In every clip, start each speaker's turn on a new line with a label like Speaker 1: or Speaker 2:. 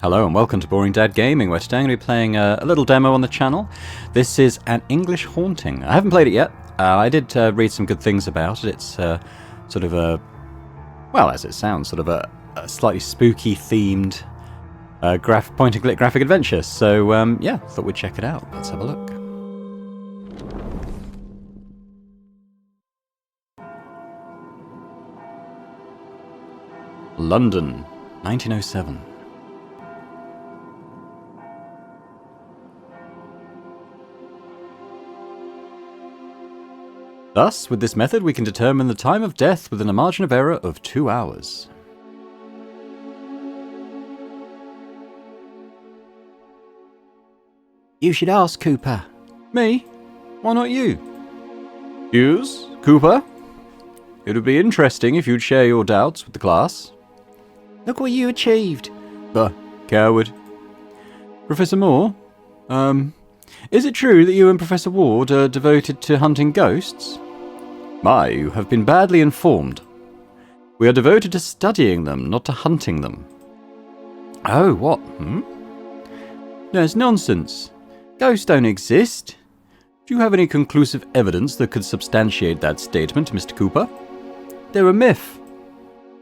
Speaker 1: Hello and welcome to Boring Dad Gaming, where today I'm going to be playing a little demo on the channel. This is An English Haunting. I haven't played it yet. I did read some good things about it. It's sort of a, well, as it sounds, sort of a slightly spooky themed point-and-click graphic adventure. So yeah, thought we'd check it out. Let's have a look. London, 1907. Thus, with this method, we can determine the time of death within a margin of error of 2 hours.
Speaker 2: You should ask Cooper.
Speaker 1: Me? Why not you? Hughes? Cooper? It would be interesting if you'd share your doubts with the class.
Speaker 2: Look what you achieved.
Speaker 1: Coward. Professor Moore? Is it true that you and Professor Ward are devoted to hunting ghosts? My, you have been badly informed. We are devoted to studying them, not to hunting them. Oh, what? No, it's nonsense. Ghosts don't exist. Do you have any conclusive evidence that could substantiate that statement, Mr. Cooper? They're a myth.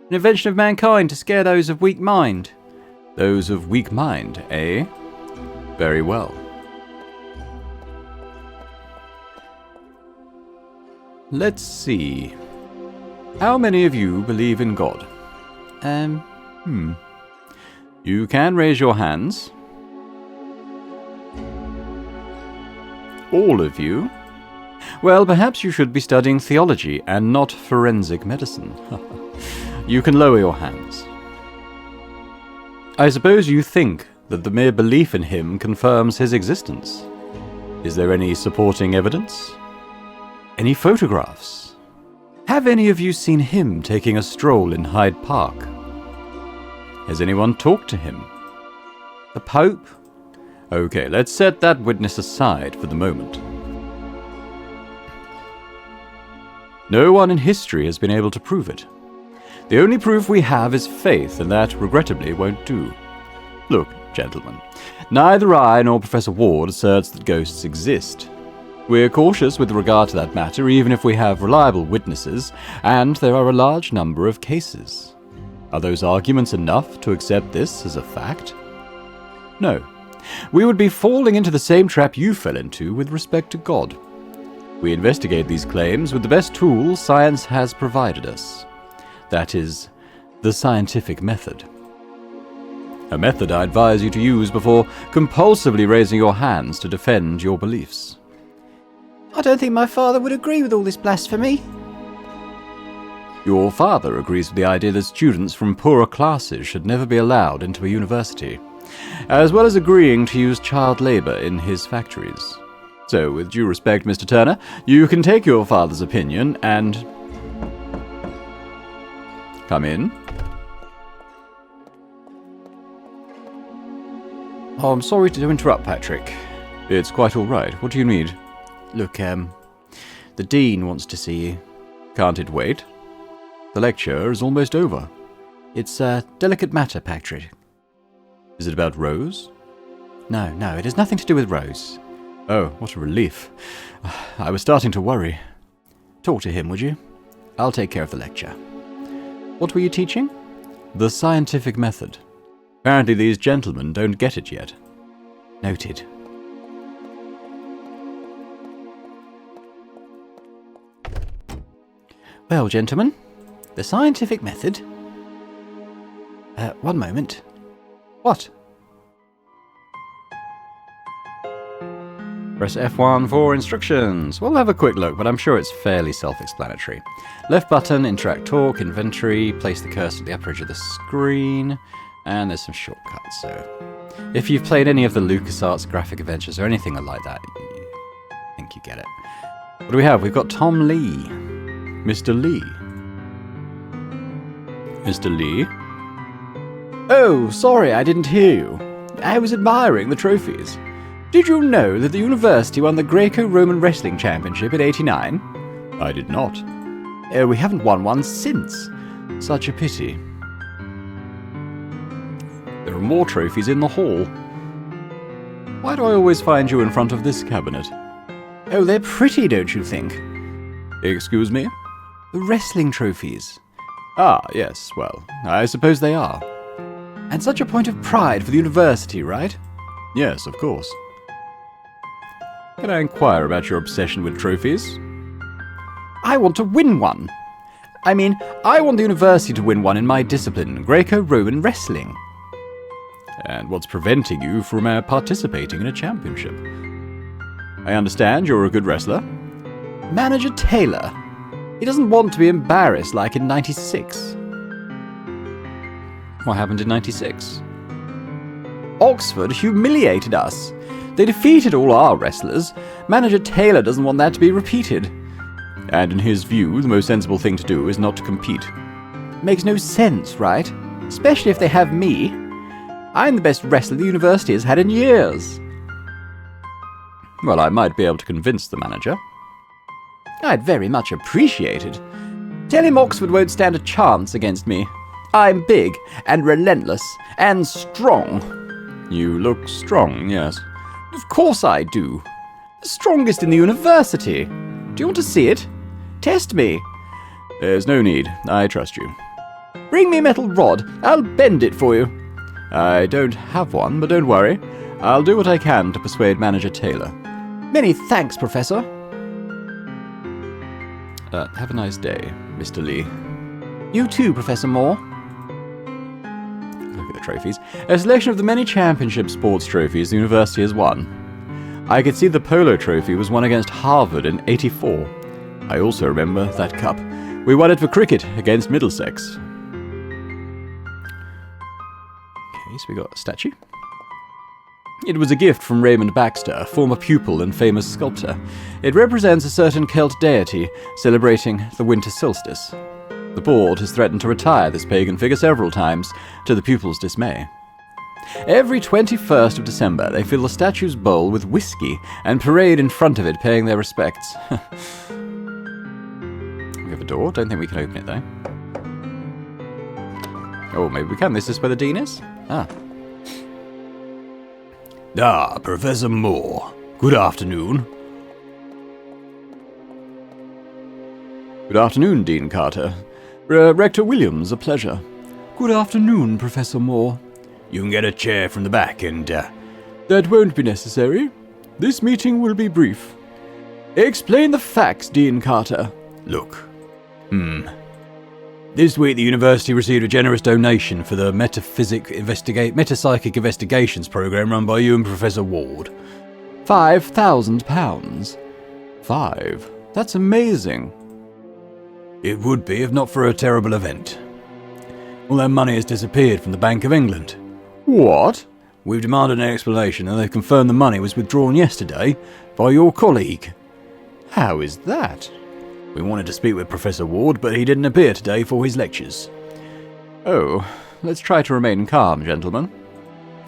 Speaker 1: An invention of mankind to scare those of weak mind. Those of weak mind, eh? Very well. Let's see. How many of you believe in God? You can raise your hands. All of you? Well, perhaps you should be studying theology and not forensic medicine. You can lower your hands. I suppose you think that the mere belief in him confirms his existence. Is there any supporting evidence? Any photographs? Have any of you seen him taking a stroll in Hyde Park? Has anyone talked to him? The Pope? Okay, let's set that witness aside for the moment. No one in history has been able to prove it. The only proof we have is faith, and that, regrettably, won't do. Look, gentlemen, neither I nor Professor Ward asserts that ghosts exist. We're cautious with regard to that matter, even if we have reliable witnesses, and there are a large number of cases. Are those arguments enough to accept this as a fact? No. We would be falling into the same trap you fell into with respect to God. We investigate these claims with the best tools science has provided us. That is, the scientific method. A method I advise you to use before compulsively raising your hands to defend your beliefs.
Speaker 2: I don't think my father would agree with all this blasphemy.
Speaker 1: Your father agrees with the idea that students from poorer classes should never be allowed into a university, as well as agreeing to use child labor in his factories. So, with due respect, Mr. Turner, you can take your father's opinion and... come in. Oh, I'm sorry to interrupt, Patrick. It's quite all right. What do you need?
Speaker 2: Look, the Dean wants to see you.
Speaker 1: Can't it wait? The lecture is almost over.
Speaker 2: It's a delicate matter, Patrick.
Speaker 1: Is it about Rose?
Speaker 2: No, it has nothing to do with Rose.
Speaker 1: Oh, what a relief. I was starting to worry.
Speaker 2: Talk to him, would you? I'll take care of the lecture.
Speaker 1: What were you teaching? The scientific method. Apparently these gentlemen don't get it yet.
Speaker 2: Noted. Well, gentlemen, the scientific method... one moment.
Speaker 1: What? Press F1 for instructions. We'll have a quick look, but I'm sure it's fairly self-explanatory. Left button, interact talk, inventory, place the cursor at the upper edge of the screen, and there's some shortcuts, so... If you've played any of the LucasArts graphic adventures or anything like that, I think you get it. What do we have? We've got Tom Lee. Mr. Lee. Mr. Lee? Oh, sorry, I didn't hear you. I was admiring the trophies. Did you know that the university won the Greco-Roman Wrestling Championship in '89? I did not. We haven't won one since. Such a pity. There are more trophies in the hall. Why do I always find you in front of this cabinet?
Speaker 2: Oh, they're pretty, don't you think?
Speaker 1: Excuse me?
Speaker 2: The wrestling trophies.
Speaker 1: Ah, yes, well, I suppose they are.
Speaker 2: And such a point of pride for the university, right?
Speaker 1: Yes, of course. Can I inquire about your obsession with trophies?
Speaker 2: I want to win one. I mean, I want the university to win one in my discipline, Greco-Roman wrestling.
Speaker 1: And what's preventing you from participating in a championship? I understand you're a good wrestler.
Speaker 2: Manager Taylor. He doesn't want to be embarrassed like in '96.
Speaker 1: What happened in '96?
Speaker 2: Oxford humiliated us. They defeated all our wrestlers. Manager Taylor doesn't want that to be repeated.
Speaker 1: And in his view, the most sensible thing to do is not to compete.
Speaker 2: Makes no sense, right? Especially if they have me. I'm the best wrestler the university has had in years.
Speaker 1: Well, I might be able to convince the manager.
Speaker 2: I'd very much appreciate it. Tell him Oxford won't stand a chance against me. I'm big and relentless and strong.
Speaker 1: You look strong, yes.
Speaker 2: Of course I do. The strongest in the university. Do you want to see it? Test me.
Speaker 1: There's no need. I trust you.
Speaker 2: Bring me a metal rod. I'll bend it for you.
Speaker 1: I don't have one, but don't worry. I'll do what I can to persuade Manager Taylor.
Speaker 2: Many thanks, Professor.
Speaker 1: Have a nice day, Mr. Lee.
Speaker 2: You too, Professor Moore.
Speaker 1: Look at the trophies. A selection of the many championship sports trophies the university has won. I could see the polo trophy was won against Harvard in '84. I also remember that cup. We won it for cricket against Middlesex. Okay, so we got a statue. It was a gift from Raymond Baxter, former pupil and famous sculptor. It represents a certain Celt deity celebrating the winter solstice. The board has threatened to retire this pagan figure several times, to the pupil's dismay. Every 21st of December, they fill the statue's bowl with whiskey and parade in front of it, paying their respects. We have a door. Don't think we can open it, though. Oh, maybe we can. This is where the dean is? Professor Moore. Good afternoon. Good afternoon, Dean Carter. Rector Williams, a pleasure.
Speaker 2: Good afternoon, Professor Moore.
Speaker 1: You can get a chair from the back and, That won't be necessary. This meeting will be brief. Explain the facts, Dean Carter. Look. This week the university received a generous donation for the metapsychic investigations program run by you and Professor Ward.
Speaker 2: £5,000.
Speaker 1: 5? That's amazing. It would be if not for a terrible event. All that money has disappeared from the Bank of England.
Speaker 2: What?
Speaker 1: We've demanded an explanation and they've confirmed the money was withdrawn yesterday by your colleague.
Speaker 2: How is that?
Speaker 1: We wanted to speak with Professor Ward, but he didn't appear today for his lectures.
Speaker 2: Oh, let's try to remain calm, gentlemen.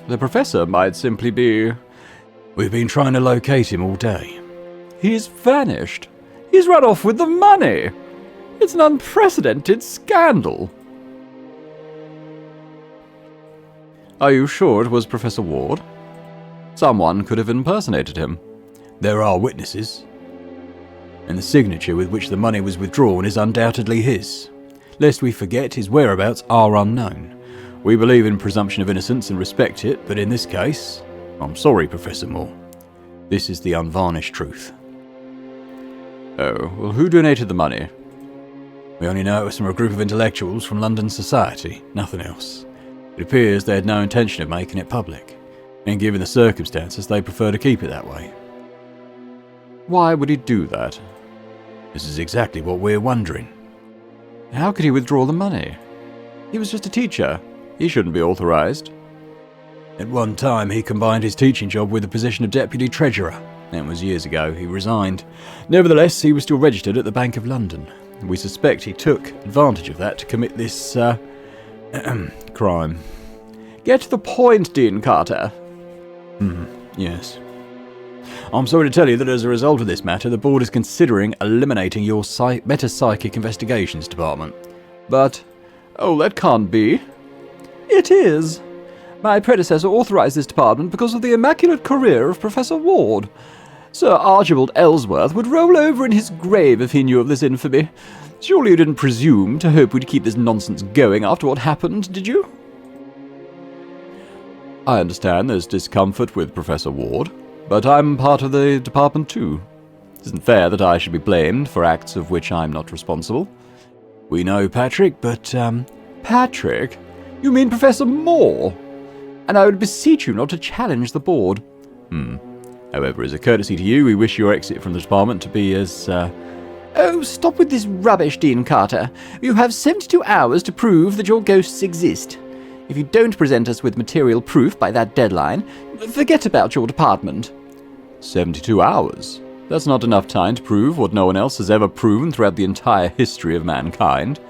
Speaker 2: The professor might simply be...
Speaker 1: We've been trying to locate him all day.
Speaker 2: He's vanished. He's run off with the money. It's an unprecedented scandal.
Speaker 1: Are you sure it was Professor Ward? Someone could have impersonated him. There are witnesses. And the signature with which the money was withdrawn is undoubtedly his. Lest we forget, his whereabouts are unknown. We believe in presumption of innocence and respect it, but in this case, I'm sorry, Professor Moore. This is the unvarnished truth.
Speaker 2: Oh, well, who donated the money?
Speaker 1: We only know it was from a group of intellectuals from London society, nothing else. It appears they had no intention of making it public, and given the circumstances, they prefer to keep it that way.
Speaker 2: Why would he do that?
Speaker 1: This is exactly what we're wondering.
Speaker 2: How could he withdraw the money? He was just a teacher. He shouldn't be authorized.
Speaker 1: At one time, he combined his teaching job with the position of deputy treasurer. That was years ago. He resigned. Nevertheless, he was still registered at the Bank of London. We suspect he took advantage of that to commit this, crime.
Speaker 2: Get to the point, Dean Carter.
Speaker 1: Yes. I'm sorry to tell you that as a result of this matter, the board is considering eliminating your metapsychic investigations department.
Speaker 2: But, oh, that can't be. It is. My predecessor authorized this department because of the immaculate career of Professor Ward. Sir Archibald Ellsworth would roll over in his grave if he knew of this infamy. Surely you didn't presume to hope we'd keep this nonsense going after what happened, did you?
Speaker 1: I understand there's discomfort with Professor Ward, but I'm part of the department too. It isn't fair that I should be blamed for acts of which I'm not responsible. We know Patrick, but,
Speaker 2: Patrick? You mean Professor Moore? And I would beseech you not to challenge the board.
Speaker 1: However, as a courtesy to you, we wish your exit from the department to be as,
Speaker 2: Oh, stop with this rubbish, Dean Carter. You have 72 hours to prove that your ghosts exist. If you don't present us with material proof by that deadline, forget about your department.
Speaker 1: 72 hours? That's not enough time to prove what no one else has ever proven throughout the entire history of mankind.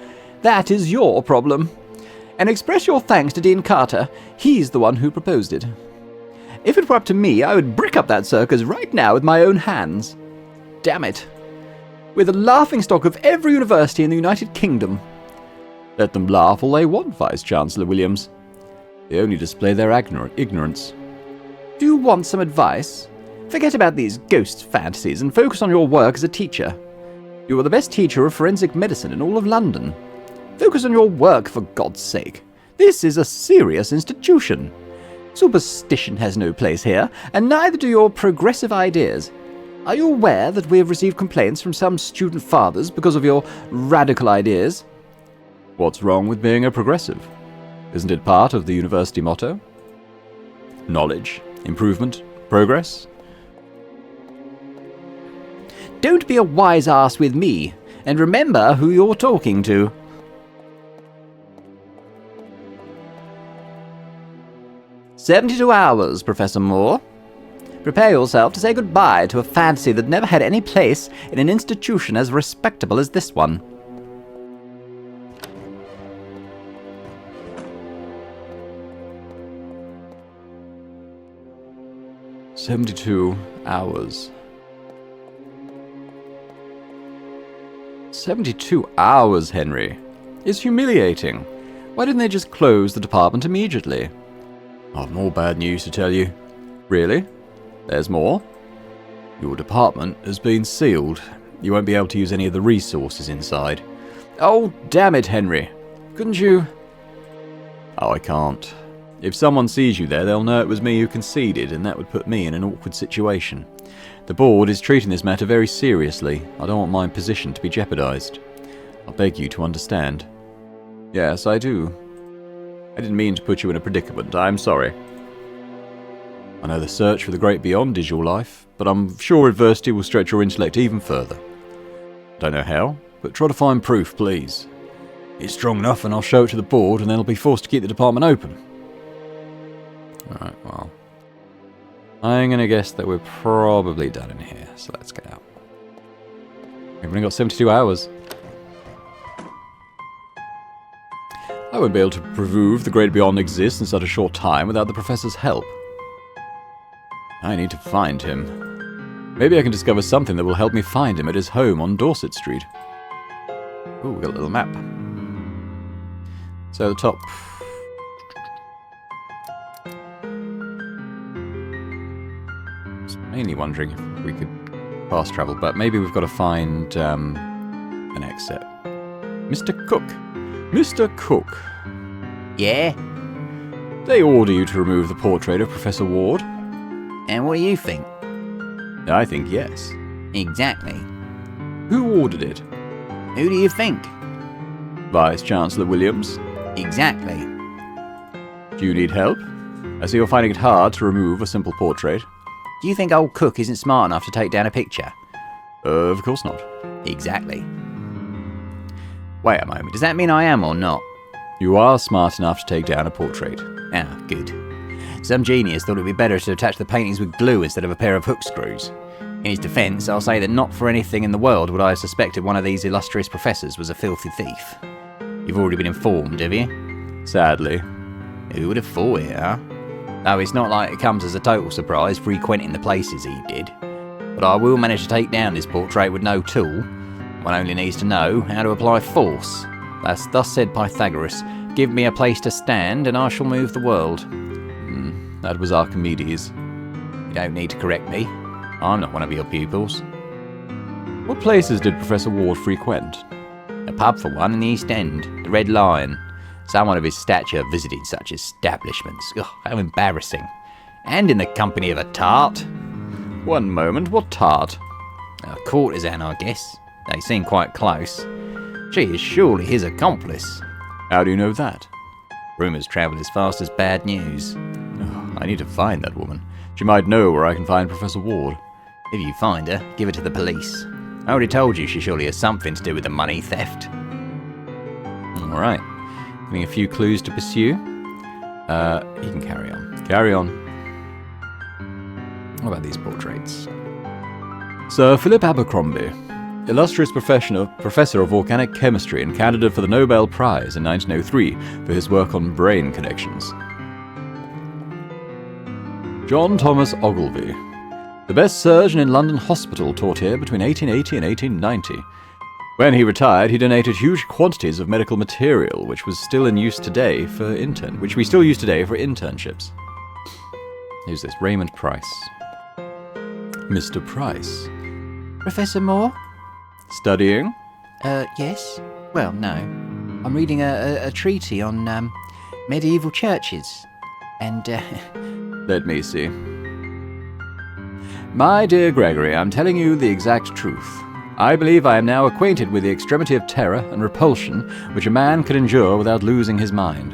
Speaker 2: That is your problem. And express your thanks to Dean Carter. He's the one who proposed it. If it were up to me, I would brick up that circus right now with my own hands. Damn it. We're the laughingstock of every university in the United Kingdom.
Speaker 1: Let them laugh all they want, Vice-Chancellor Williams. They only display their ignorance.
Speaker 2: Do you want some advice? Forget about these ghost fantasies and focus on your work as a teacher. You are the best teacher of forensic medicine in all of London. Focus on your work, for God's sake. This is a serious institution. Superstition has no place here, and neither do your progressive ideas. Are you aware that we have received complaints from some student fathers because of your radical ideas?
Speaker 1: What's wrong with being a progressive? Isn't it part of the university motto? Knowledge, improvement, progress?
Speaker 2: Don't be a wise ass with me, and remember who you're talking to. "72 hours, Professor Moore. Prepare yourself to say goodbye to a fantasy that never had any place in an institution as respectable as this one."
Speaker 1: "72 hours. 72 hours, Henry. It's humiliating. Why didn't they just close the department immediately? I've more bad news to tell you." "Really? There's more?" "Your department has been sealed. You won't be able to use any of the resources inside."
Speaker 2: "Oh, damn it, Henry. Couldn't you—"
Speaker 1: "Oh, I can't. If someone sees you there, they'll know it was me who conceded, and that would put me in an awkward situation. The board is treating this matter very seriously. I don't want my position to be jeopardized. I beg you to understand." "Yes, I do. I didn't mean to put you in a predicament. I'm sorry. I know the search for the great beyond is your life, but I'm sure adversity will stretch your intellect even further. Don't know how, but try to find proof, please. It's strong enough and I'll show it to the board and then I'll be forced to keep the department open." Alright, well, I'm going to guess that we're probably done in here, so let's get out. We've only got 72 hours. I won't be able to prove the great beyond exists in such a short time without the professor's help. I need to find him. Maybe I can discover something that will help me find him at his home on Dorset Street. Ooh, we got a little map. So the top. I was mainly wondering if we could fast travel, but maybe we've got to find an exit. Mr. Cook. Mr. Cook.
Speaker 2: "Yeah?
Speaker 1: They order you to remove the portrait of Professor Ward."
Speaker 2: And what do you think?"
Speaker 1: I think yes.
Speaker 2: "Exactly.
Speaker 1: Who ordered it?
Speaker 2: Who do you think?"
Speaker 1: Vice-Chancellor Williams.
Speaker 2: "Exactly.
Speaker 1: Do you need help? I see you're finding it hard to remove a simple portrait.
Speaker 2: Do you think old Cook isn't smart enough to take down a picture?"
Speaker 1: Of course not.
Speaker 2: "Exactly. Wait a moment, does that mean I am or not?"
Speaker 1: You are smart enough to take down a portrait.
Speaker 2: Ah, good. Some genius thought it would be better to attach the paintings with glue instead of a pair of hook screws. In his defence, I'll say that not for anything in the world would I have suspected one of these illustrious professors was a filthy thief. You've already been informed, have you?
Speaker 1: Sadly.
Speaker 2: Who would have thought it, huh? Though it's not like it comes as a total surprise frequenting the places he did. But I will manage to take down this portrait with no tool. One only needs to know how to apply force. Thus said Pythagoras, give me a place to stand and I shall move the world.
Speaker 1: That was Archimedes.
Speaker 2: You don't need to correct me. I'm not one of your pupils.
Speaker 1: What places did Professor Ward frequent?
Speaker 2: A pub for one in the East End, the Red Lion. Someone of his stature visited such establishments. Ugh, how embarrassing. And in the company of a tart.
Speaker 1: One moment, what tart?
Speaker 2: A courtesan, I guess. They seem quite close. She is surely his accomplice.
Speaker 1: How do you know that?
Speaker 2: Rumours travel as fast as bad news.
Speaker 1: Oh, I need to find that woman. She might know where I can find Professor Ward.
Speaker 2: If you find her, give her to the police. I already told you she surely has something to do with the money theft.
Speaker 1: All right. Giving a few clues to pursue. You can carry on. Carry on.
Speaker 2: What about these portraits?
Speaker 1: Sir Philip Abercrombie, illustrious professor of organic chemistry and candidate for the Nobel Prize in 1903 for his work on brain connections. John Thomas Ogilvy, the best surgeon in London Hospital, taught here between 1880 and 1890. When he retired, he donated huge quantities of medical material, which we still use today for internships. Who's this? Raymond Price. Mr. Price.
Speaker 2: Professor Moore?
Speaker 1: Studying?
Speaker 2: Yes. Well, no. I'm reading a treatise on medieval churches. And,
Speaker 1: Let me see. My dear Gregory, I'm telling you the exact truth. I believe I am now acquainted with the extremity of terror and repulsion which a man could endure without losing his mind.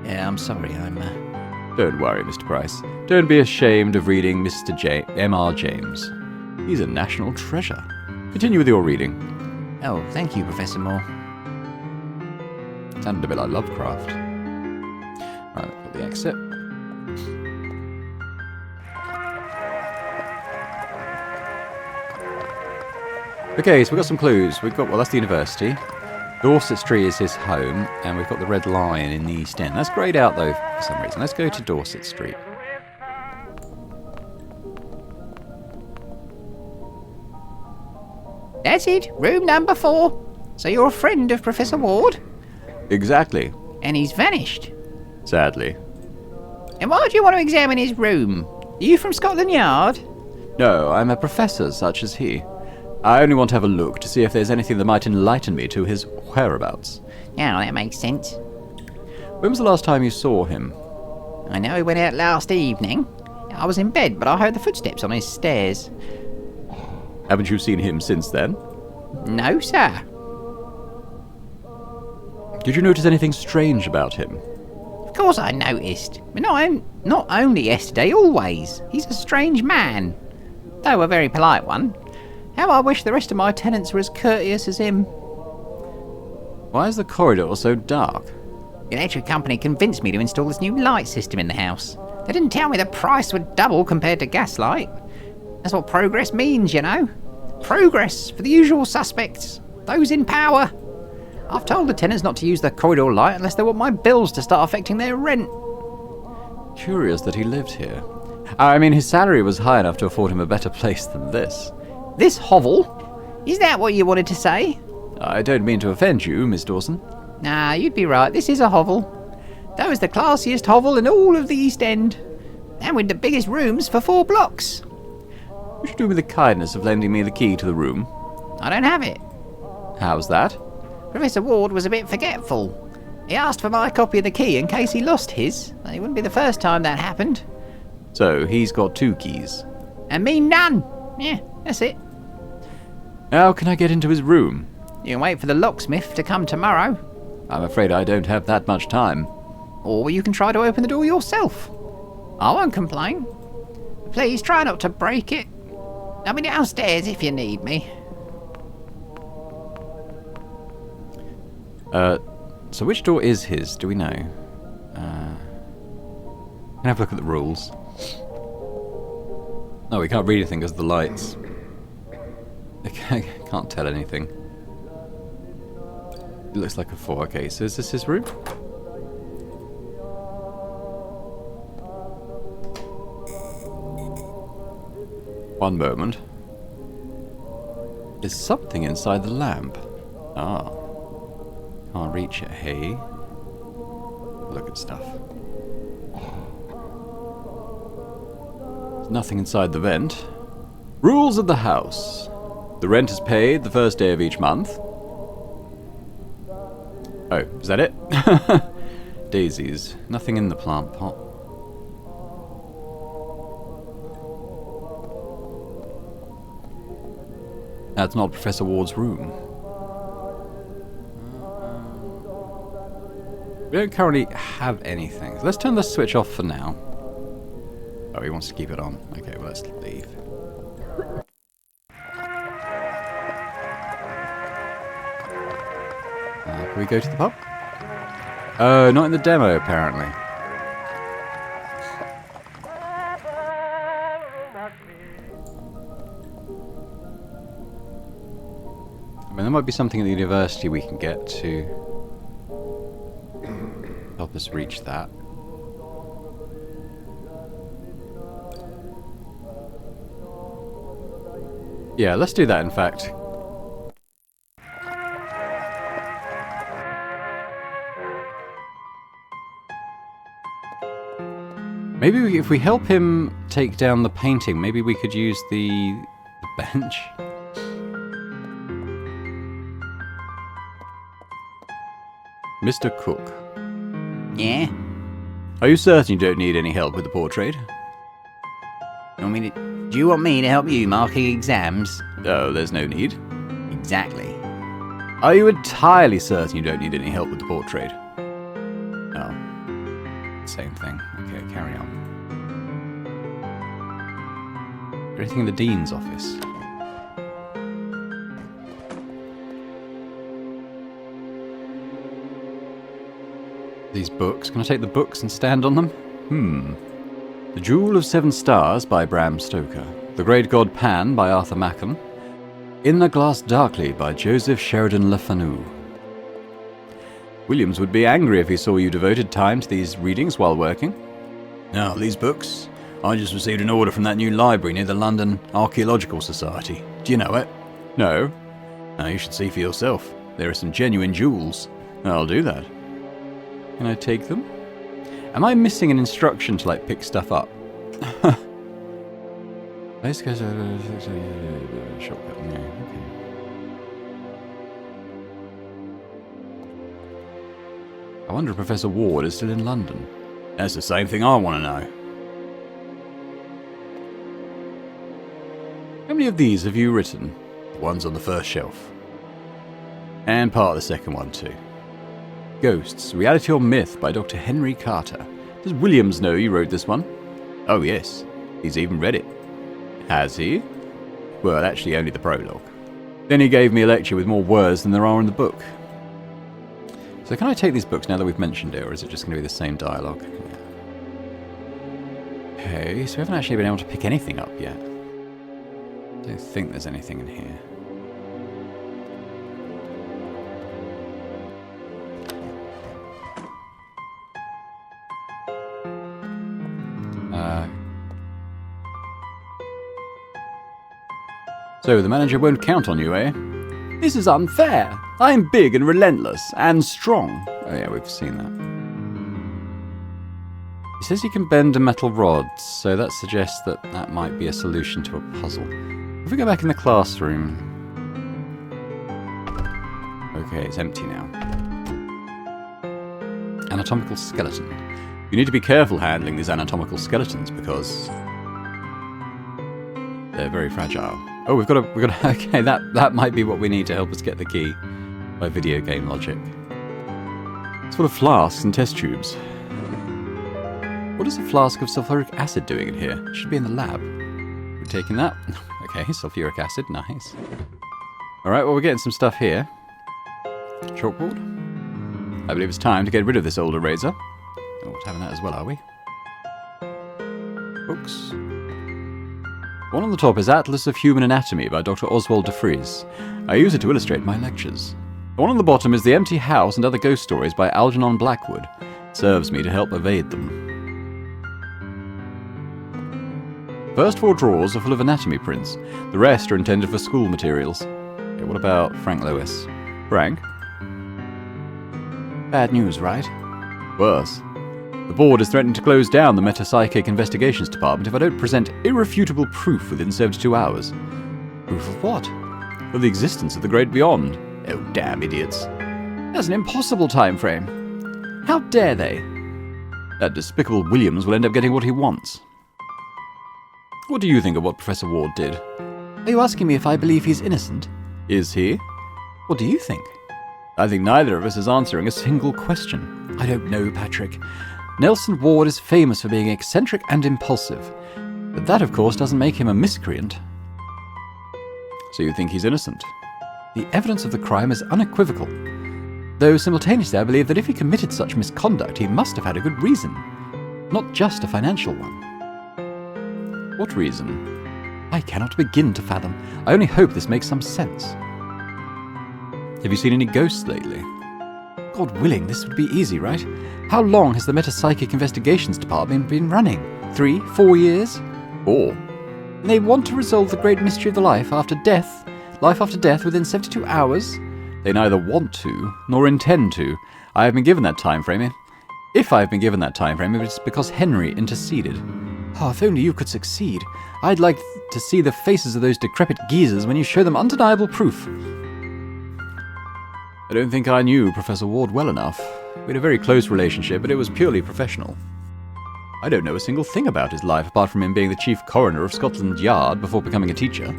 Speaker 2: Yeah, I'm sorry,
Speaker 1: Don't worry, Mr. Price. Don't be ashamed of reading Mr. M.R. James. He's a national treasure. Continue with your reading.
Speaker 2: Oh, thank you, Professor Moore.
Speaker 1: Sounded a bit like Lovecraft. Right, I've got the exit. Okay, so we've got some clues. That's the university. Dorset Street is his home, and we've got the Red Lion in the East End. That's greyed out, though, for some reason. Let's go to Dorset Street.
Speaker 2: That's it, room number 4. So you're a friend of Professor Ward?
Speaker 1: Exactly.
Speaker 2: And he's vanished.
Speaker 1: Sadly.
Speaker 2: And why do you want to examine his room? Are you from Scotland Yard?
Speaker 1: No, I'm a professor such as he. I only want to have a look to see if there's anything that might enlighten me to his whereabouts.
Speaker 2: Now, that makes sense.
Speaker 1: When was the last time you saw him?
Speaker 2: I know he went out last evening. I was in bed, but I heard the footsteps on his stairs.
Speaker 1: Haven't you seen him since then?
Speaker 2: No, sir.
Speaker 1: Did you notice anything strange about him?
Speaker 2: Of course I noticed. But not only yesterday, always. He's a strange man. Though a very polite one. How I wish the rest of my tenants were as courteous as him.
Speaker 1: Why is the corridor so dark?
Speaker 2: The electric company convinced me to install this new light system in the house. They didn't tell me the price would double compared to gaslight. That's what progress means, you know. Progress for the usual suspects. Those in power. I've told the tenants not to use the corridor light unless they want my bills to start affecting their rent.
Speaker 1: Curious that he lived here. I mean, his salary was high enough to afford him a better place than this.
Speaker 2: This hovel? Is that what you wanted to say?
Speaker 1: I don't mean to offend you, Miss Dawson.
Speaker 2: Nah, you'd be right. This is a hovel. That was the classiest hovel in all of the East End. And with the biggest rooms for 4 blocks.
Speaker 1: You should do me the kindness of lending me the key to the room.
Speaker 2: I don't have it.
Speaker 1: How's that?
Speaker 2: Professor Ward was a bit forgetful. He asked for my copy of the key in case he lost his. It wouldn't be the first time that happened.
Speaker 1: So, he's got 2 keys.
Speaker 2: And me none. Yeah, that's it.
Speaker 1: How can I get into his room?
Speaker 2: You can wait for the locksmith to come tomorrow.
Speaker 1: I'm afraid I don't have that much time.
Speaker 2: Or you can try to open the door yourself. I won't complain. Please try not to break it. I'll be downstairs if you need me.
Speaker 1: So which door is his? Do we know? Can I have a look at the rules? No, we can't read anything because of the lights. I can't tell anything. It looks like a 4. Okay, so is this his room? One moment. There's something inside the lamp. Ah. Can't reach it. Hey. Look at stuff. There's nothing inside the vent. Rules of the house. The rent is paid the first day of each month. Oh, is that it? Daisies. Nothing in the plant pot. That's not Professor Ward's room. We don't currently have anything. So let's turn the switch off for now. Oh, he wants to keep it on. Okay, well, let's leave. Can we go to the pub? Oh, not in the demo, apparently. I mean, there might be something at the university we can get to help us reach that. Yeah, let's do that, in fact. Maybe if we help him take down the painting, maybe we could use the bench. Mr. Cook.
Speaker 2: Yeah?
Speaker 1: Are you certain you don't need any help with the portrait?
Speaker 2: Do you want me to help you marking exams?
Speaker 1: Oh, there's no need.
Speaker 2: Exactly.
Speaker 1: Are you entirely certain you don't need any help with the portrait? Oh. Same thing. Okay, carry on. Anything in the Dean's office? These books. Can I take the books and stand on them? The Jewel of Seven Stars by Bram Stoker. The Great God Pan by Arthur Machen. In the Glass Darkly by Joseph Sheridan Le Fanu. Williams would be angry if he saw you devoted time to these readings while working. Now, these books. I just received an order from that new library near the London Archaeological Society. Do you know it? No. Now you should see for yourself. There are some genuine jewels. I'll do that. Can I take them? Am I missing an instruction to, like, pick stuff up? Let's go to shortcut. Yeah, okay. I wonder if Professor Ward is still in London. That's the same thing I want to know. How many of these have you written? The ones on the first shelf. And part of the second one too. Ghosts, Reality or Myth by Dr. Henry Carter. Does Williams know you wrote this one? Oh yes, he's even read it. Has he? Well, actually only the prologue. Then he gave me a lecture with more words than there are in the book. So can I take these books now that we've mentioned it, or is it just going to be the same dialogue? Okay, so we haven't actually been able to pick anything up yet. I don't think there's anything in here. So the manager won't count on you, eh? This is unfair. I'm big and relentless and strong. Oh yeah, we've seen that. He says he can bend a metal rod, so that suggests that that might be a solution to a puzzle. If we go back in the classroom... Okay, it's empty now. Anatomical skeleton. You need to be careful handling these anatomical skeletons because they're very fragile. Oh, we've got to, okay, that might be what we need to help us get the key by video game logic. It's full of flasks and test tubes. What is a flask of sulfuric acid doing in here? It should be in the lab. We're taking that. Okay, sulfuric acid, nice. Alright, well, we're getting some stuff here. Chalkboard. I believe it's time to get rid of this old eraser. Oh, we're having that as well, are we? Books. One on the top is Atlas of Human Anatomy by Dr. Oswald de Vries. I use it to illustrate my lectures. The one on the bottom is The Empty House and Other Ghost Stories by Algernon Blackwood. It serves me to help evade them. First 4 drawers are full of anatomy prints. The rest are intended for school materials. Okay, what about Frank Lewis? Frank?
Speaker 2: Bad news, right?
Speaker 1: Worse. The board is threatening to close down the Metapsychic Investigations Department if I don't present irrefutable proof within 72 hours.
Speaker 2: Proof of what?
Speaker 1: Of the existence of the Great Beyond. Oh, damn idiots.
Speaker 2: That's an impossible time frame. How dare they?
Speaker 1: That despicable Williams will end up getting what he wants. What do you think of what Professor Ward did?
Speaker 2: Are you asking me if I believe he's innocent?
Speaker 1: Is he?
Speaker 2: What do you think?
Speaker 1: I think neither of us is answering a single question.
Speaker 2: I don't know, Patrick. Nelson Ward is famous for being eccentric and impulsive. But that, of course, doesn't make him a miscreant.
Speaker 1: So you think he's innocent?
Speaker 2: The evidence of the crime is unequivocal. Though simultaneously I believe that if he committed such misconduct, he must have had a good reason. Not just a financial one.
Speaker 1: What reason?
Speaker 2: I cannot begin to fathom. I only hope this makes some sense.
Speaker 1: Have you seen any ghosts lately?
Speaker 2: God willing, this would be easy, right? How long has the Metapsychic Investigations Department been running? 3, 4 years?
Speaker 1: 4.
Speaker 2: And they want to resolve the great mystery of the life after death within 72 hours?
Speaker 1: They neither want to, nor intend to. I have been given that time frame. If I have been given that time frame, it's because Henry interceded.
Speaker 2: Oh, if only you could succeed. I'd like to see the faces of those decrepit geezers when you show them undeniable proof.
Speaker 1: I don't think I knew Professor Ward well enough. We had a very close relationship, but it was purely professional. I don't know a single thing about his life apart from him being the chief coroner of Scotland Yard before becoming a teacher.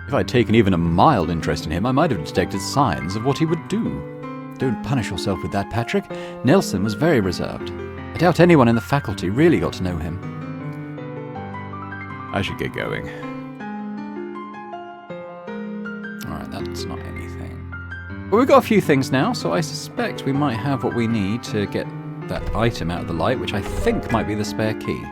Speaker 1: If I'd taken even a mild interest in him, I might have detected signs of what he would do.
Speaker 2: Don't punish yourself with that, Patrick. Nelson was very reserved. I doubt anyone in the faculty really got to know him.
Speaker 1: I should get going.
Speaker 2: Alright, that's not anything. Well, we've got a few things now, so I suspect we might have what we need to get that item out of the light, which I think might be the spare key.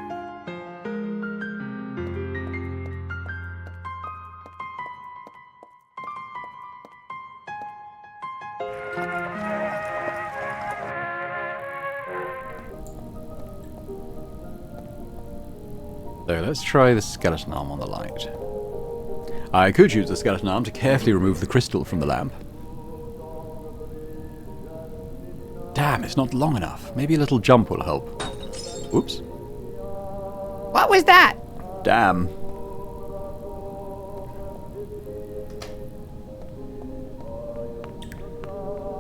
Speaker 1: So let's try the skeleton arm on the light. I could use the skeleton arm to carefully remove the crystal from the lamp. Damn, it's not long enough. Maybe a little jump will help. Whoops.
Speaker 3: What was that?
Speaker 1: Damn.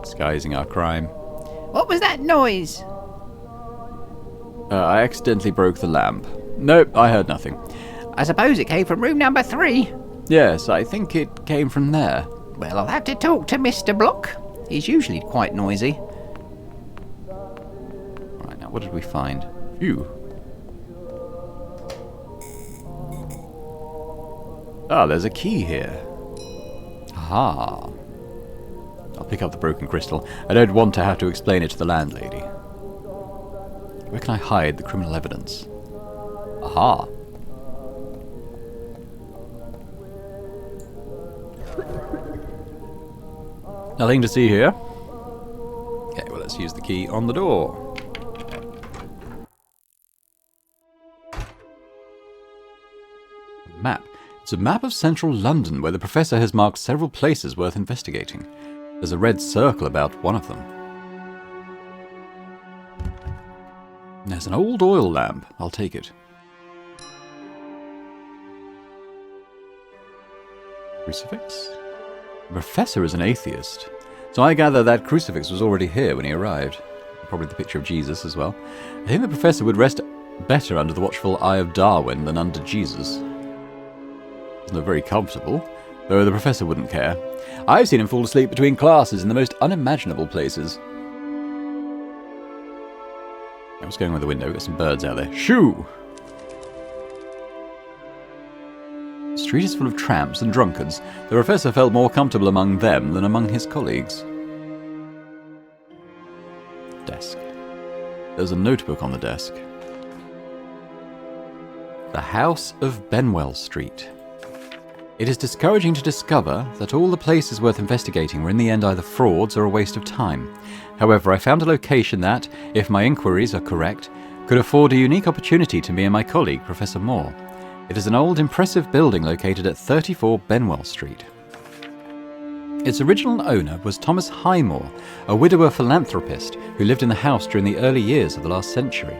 Speaker 1: Disguising our crime.
Speaker 3: What was that noise?
Speaker 1: I accidentally broke the lamp. Nope, I heard nothing.
Speaker 3: I suppose it came from room number 3.
Speaker 1: Yes, I think it came from there.
Speaker 3: Well, I'll have to talk to Mr. Block. He's usually quite noisy.
Speaker 1: Right, now what did we find? Phew. Ah, there's a key here. Aha. I'll pick up the broken crystal. I don't want to have to explain it to the landlady. Where can I hide the criminal evidence? Aha. Nothing to see here. Okay, well, let's use the key on the door. Map. It's a map of central London where the professor has marked several places worth investigating. There's a red circle about one of them. There's an old oil lamp. I'll take it. Crucifix? The professor is an atheist, so I gather that crucifix was already here when he arrived. Probably the picture of Jesus as well. I think the professor would rest better under the watchful eye of Darwin than under Jesus. It's not very comfortable, though the professor wouldn't care. I've seen him fall asleep between classes in the most unimaginable places. I was going by the window, got some birds out there. Shoo! The street is full of tramps and drunkards. The professor felt more comfortable among them than among his colleagues. Desk. There's a notebook on the desk. The House of Benwell Street. It is discouraging to discover that all the places worth investigating were in the end either frauds or a waste of time. However, I found a location that, if my inquiries are correct, could afford a unique opportunity to me and my colleague, Professor Moore. It is an old, impressive building located at 34 Benwell Street. Its original owner was Thomas Highmore, a widower philanthropist who lived in the house during the early years of the last century.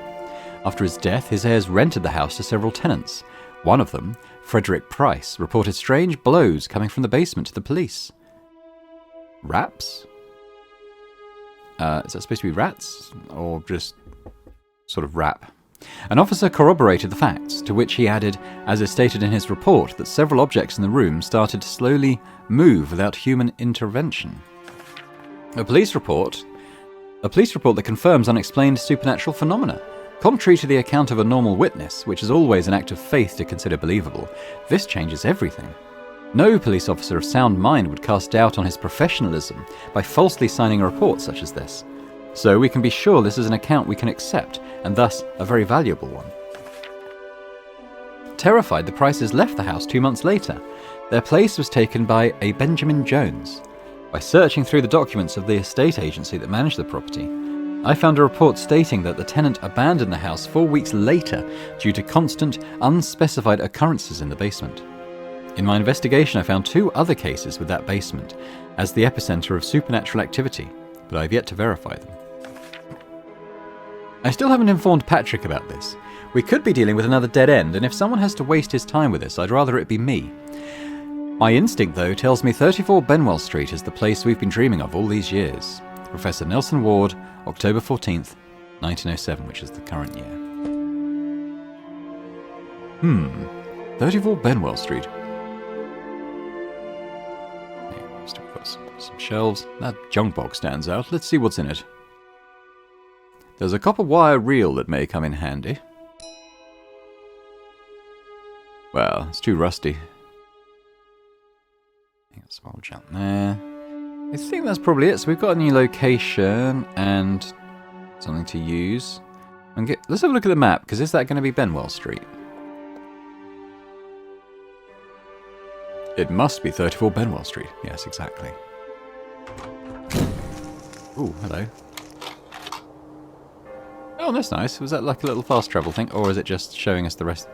Speaker 1: After his death, his heirs rented the house to several tenants. One of them, Frederick Price, reported strange blows coming from the basement to the police. Raps? Is that supposed to be rats? Or just sort of rap? An officer corroborated the facts, to which he added, as is stated in his report, that several objects in the room started to slowly move without human intervention. A police report that confirms unexplained supernatural phenomena. Contrary to the account of a normal witness, which is always an act of faith to consider believable, this changes everything. No police officer of sound mind would cast doubt on his professionalism by falsely signing a report such as this. So we can be sure this is an account we can accept, and thus a very valuable one. Terrified, the Prices left the house 2 months later. Their place was taken by a Benjamin Jones. By searching through the documents of the estate agency that managed the property, I found a report stating that the tenant abandoned the house 4 weeks later due to constant, unspecified occurrences in the basement. In my investigation, I found 2 other cases with that basement as the epicenter of supernatural activity, but I have yet to verify them. I still haven't informed Patrick about this. We could be dealing with another dead end, and if someone has to waste his time with this, I'd rather it be me. My instinct, though, tells me 34 Benwell Street is the place we've been dreaming of all these years. Professor Nelson Ward, October 14th, 1907, which is the current year. 34 Benwell Street. We've still got some shelves. That junk box stands out. Let's see what's in it. There's a copper wire reel that may come in handy. Well, it's too rusty. I think that's small jump there. I think that's probably it. So we've got a new location and something to use. Let's have a look at the map, because is that going to be Benwell Street? It must be 34 Benwell Street. Yes, exactly. Ooh, hello. Oh, that's nice. Was that like a little fast travel thing, or is it just showing us the rest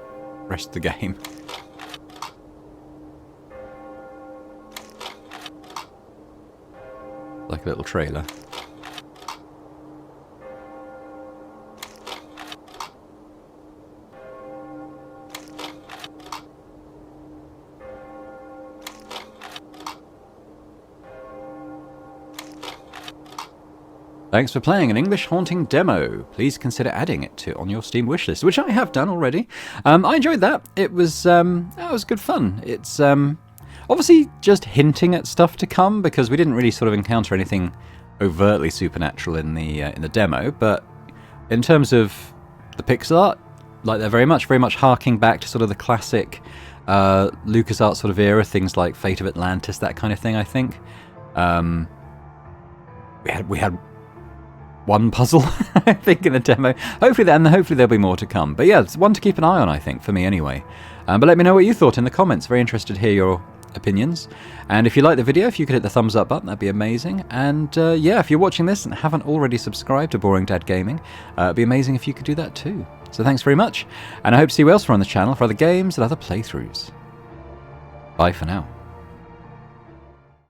Speaker 1: of the game? Like a little trailer. Thanks for playing an English Haunting demo. Please consider adding it on your Steam wishlist, which I have done already. I enjoyed that. It was good fun. It's obviously just hinting at stuff to come, because we didn't really sort of encounter anything overtly supernatural in the demo. But in terms of the pixel art, like they're very much harking back to sort of the classic LucasArts sort of era, things like Fate of Atlantis, that kind of thing. I think we had one puzzle, I think, in the demo. Hopefully there'll be more to come. But yeah, it's one to keep an eye on, I think, for me anyway. But let me know what you thought in the comments. Very interested to hear your opinions. And if you like the video, if you could hit the thumbs up button, that'd be amazing. And yeah, if you're watching this and haven't already subscribed to Boring Dad Gaming, it'd be amazing if you could do that too. So thanks very much, and I hope to see you elsewhere on the channel for other games and other playthroughs. Bye for now.